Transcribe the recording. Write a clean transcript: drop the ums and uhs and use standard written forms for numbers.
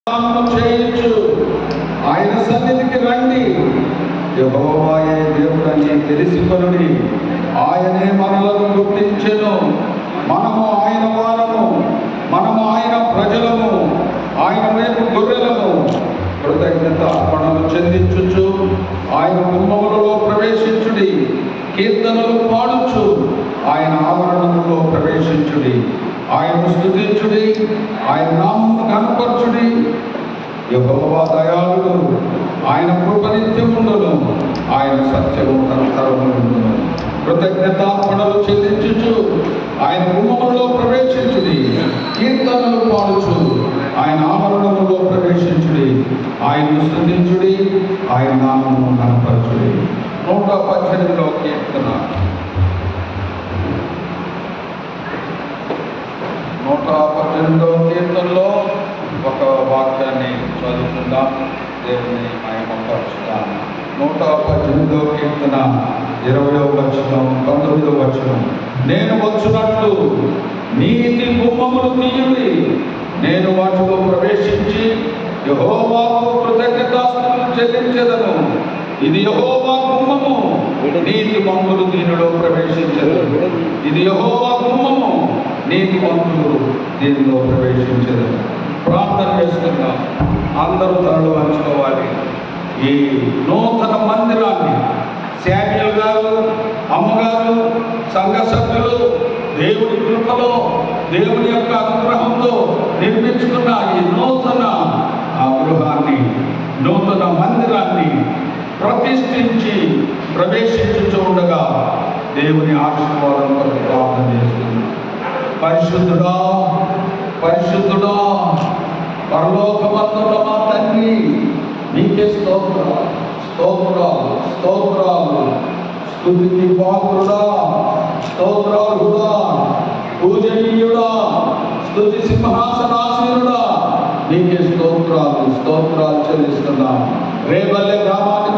చేయొచ్చు. ఆయన సన్నిధికి రండి. యెహోవాయే దేవుడని తెలుసుకొనుడి. ఆయనే మనలను గుర్తించెను. మనము ఆయన వారము, మనము ఆయన ప్రజలము, ఆయన వైపు గొర్రెలము. కృతజ్ఞత అర్పణలు చెందించుచు ఆయన గుమ్మములలో ప్రవేశించుడి. కీర్తనలు పాడుచు ఆయన ఆవరణములో ప్రవేశించుడి. ఆయన స్తుతించుడి, ఆయన నామమును కనపరచుడి. యెహోవా దయాళుడు, ఆయన కృప నిత్యముండును, ఆయన సత్యము తరతరముండును. కృతజ్ఞతార్పణలు చెల్లించుచు ఆయన గుమ్మములలో ప్రవేశించుడి. కీర్తనలు పాడుచు ఆయన ఆవరణములో ప్రవేశించుడి. ఆయన స్తుతించుడి, ఆయన నామమును కనపరచుడి. 118వ కీర్తన 118వ కీర్తనలో ఒక వాక్యాన్ని చదువుకుందాం. దేవుని మహిమపరుచుదాం. 118వ కీర్తన 20వ వచనం, 19వ వచనం. నేను వచ్చునట్లు నీతి గుమ్మములు తీయుడి. నేను వాటిలో ప్రవేశించి యెహోవాకు కృతజ్ఞతాస్తుతులు చెల్లించెదను. ఇది యెహోవా గుమ్మము, నీతి మంతులు దీనిలో ప్రవేశించెదరు. ఇది యెహోవా గుమ్మము, నీతి మంతులు దీనిలో ప్రవేశించెదరు. ప్రార్థన చేసుకుందాం. అందరూ తలలు వంచుకోవాలి. ఈ నూతన మందిరాన్ని శామ్యూల్ గారు, అమ్మగారు, సంఘ సభ్యులు దేవుడి కృపలో, దేవుని యొక్క అనుగ్రహంతో నిర్మించుకున్న ఈ నూతన గృహాన్ని, నూతన మందిరాన్ని ప్రతిష్ఠించి ప్రవేశించుతూ ఉండగా దేవుని ఆశీర్వాదం కొరకు ప్రార్థన చేస్తున్నాం. పరిశుద్ధుడా, పరిశుద్ధుడా, పరలోకమందున్న మా తండ్రి, నీకే స్తోత్రాలు, స్తోత్రాలు, స్తోత్రాలు. స్తుతికి పాత్రుడా, స్తోత్రాలుడా, పూజనీయుడా, స్తుతి సింహాసనాసీనుడా, నీకే స్తోత్రాలు, స్తోత్రాలు చెల్లిస్తున్నాం. రేపల్లె గ్రామానికి